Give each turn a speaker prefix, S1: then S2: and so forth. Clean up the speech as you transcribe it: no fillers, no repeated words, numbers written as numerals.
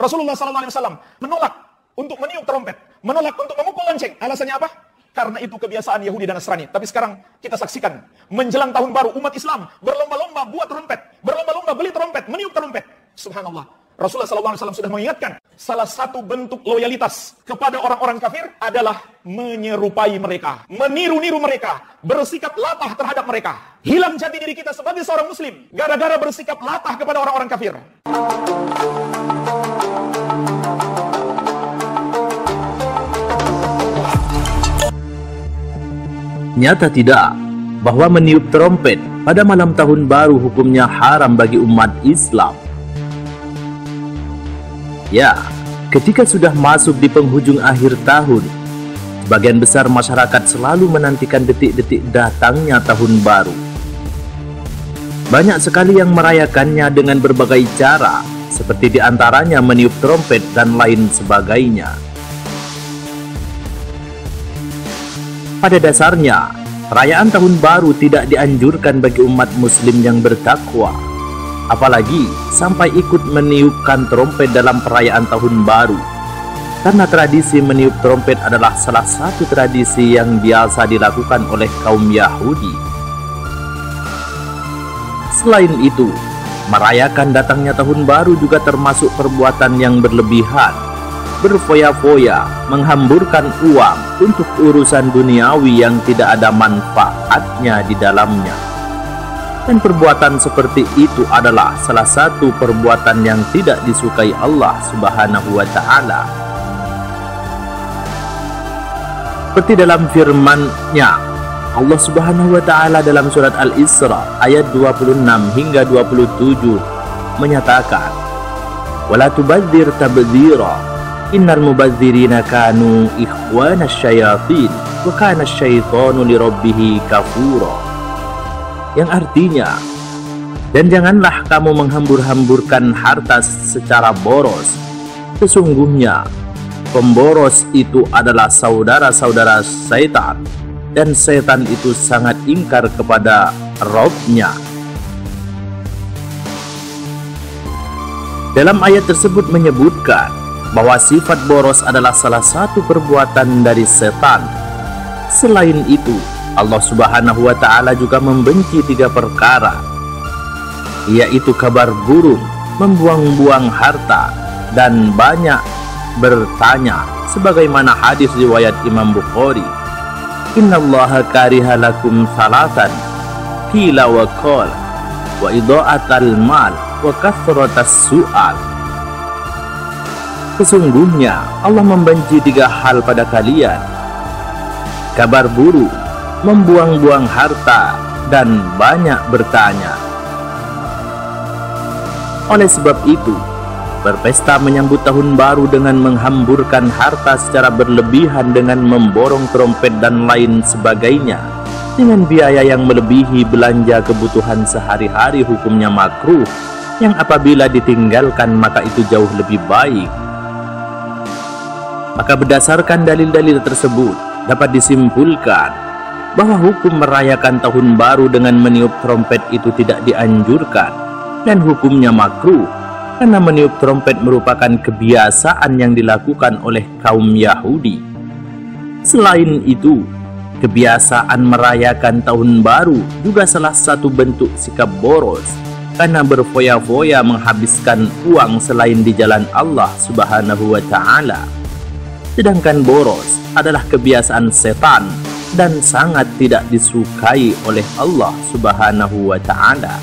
S1: Rasulullah SAW menolak untuk meniup trompet, menolak untuk memukul lonceng. Alasannya apa? Karena itu kebiasaan Yahudi dan Nasrani. Tapi sekarang kita saksikan, menjelang tahun baru umat Islam berlomba-lomba buat trompet, berlomba-lomba beli trompet, meniup trompet. Subhanallah. Rasulullah SAW sudah mengingatkan, salah satu bentuk loyalitas kepada orang-orang kafir adalah menyerupai mereka, meniru-niru mereka, bersikap latah terhadap mereka. Hilang jati diri kita sebagai seorang muslim gara-gara bersikap latah kepada orang-orang kafir.
S2: Nyata tidak bahwa meniup trompet pada malam tahun baru hukumnya haram bagi umat Islam. Ya, ketika sudah masuk di penghujung akhir tahun, sebagian besar masyarakat selalu menantikan detik-detik datangnya tahun baru. Banyak sekali yang merayakannya dengan berbagai cara, seperti diantaranya meniup trompet dan lain sebagainya. Pada dasarnya, perayaan tahun baru tidak dianjurkan bagi umat muslim yang bertakwa, apalagi sampai ikut meniupkan trompet dalam perayaan tahun baru. Karena tradisi meniup trompet adalah salah satu tradisi yang biasa dilakukan oleh kaum Yahudi. Selain itu, merayakan datangnya tahun baru juga termasuk perbuatan yang berlebihan, berfoya-foya, menghamburkan uang untuk urusan duniawi yang tidak ada manfaatnya di dalamnya. Dan perbuatan seperti itu adalah salah satu perbuatan yang tidak disukai Allah Subhanahu wa Ta'ala. Seperti dalam firman-Nya, Allah Subhanahu wa Ta'ala dalam surat Al-Isra ayat 26 hingga 27 menyatakan, "Wala tubadzir tabdzira. Innal mubadzirina kanu ikhwana syayatin wa kana syaitanu lirabbih kafura." Yang artinya, dan janganlah kamu menghambur-hamburkan harta secara boros. Sesungguhnya pemboros itu adalah saudara-saudara setan, dan setan itu sangat ingkar kepada Rabb-nya. Dalam ayat tersebut menyebutkan bahwa sifat boros adalah salah satu perbuatan dari setan. Selain itu, Allah Subhanahu wa Ta'ala juga membenci 3 perkara, yaitu kabar burung, membuang-buang harta, dan banyak bertanya, sebagaimana hadis riwayat Imam Bukhari, "Innallaha kariha lakum salatan, qila wa qala, wa idha'atal mal, wa kathratas su'al." Sesungguhnya Allah membenci 3 hal pada kalian: kabar buruk, membuang-buang harta, dan banyak bertanya. Oleh sebab itu, berpesta menyambut tahun baru dengan menghamburkan harta secara berlebihan dengan memborong trompet dan lain sebagainya dengan biaya yang melebihi belanja kebutuhan sehari-hari hukumnya makruh, yang apabila ditinggalkan maka itu jauh lebih baik. Maka berdasarkan dalil-dalil tersebut dapat disimpulkan bahwa hukum merayakan tahun baru dengan meniup trompet itu tidak dianjurkan dan hukumnya makruh, karena meniup trompet merupakan kebiasaan yang dilakukan oleh kaum Yahudi. Selain itu, kebiasaan merayakan tahun baru juga salah satu bentuk sikap boros, karena berfoya-foya menghabiskan uang selain di jalan Allah Subhanahu wa Ta'ala. Sedangkan boros adalah kebiasaan setan dan sangat tidak disukai oleh Allah Subhanahu wa Ta'ala.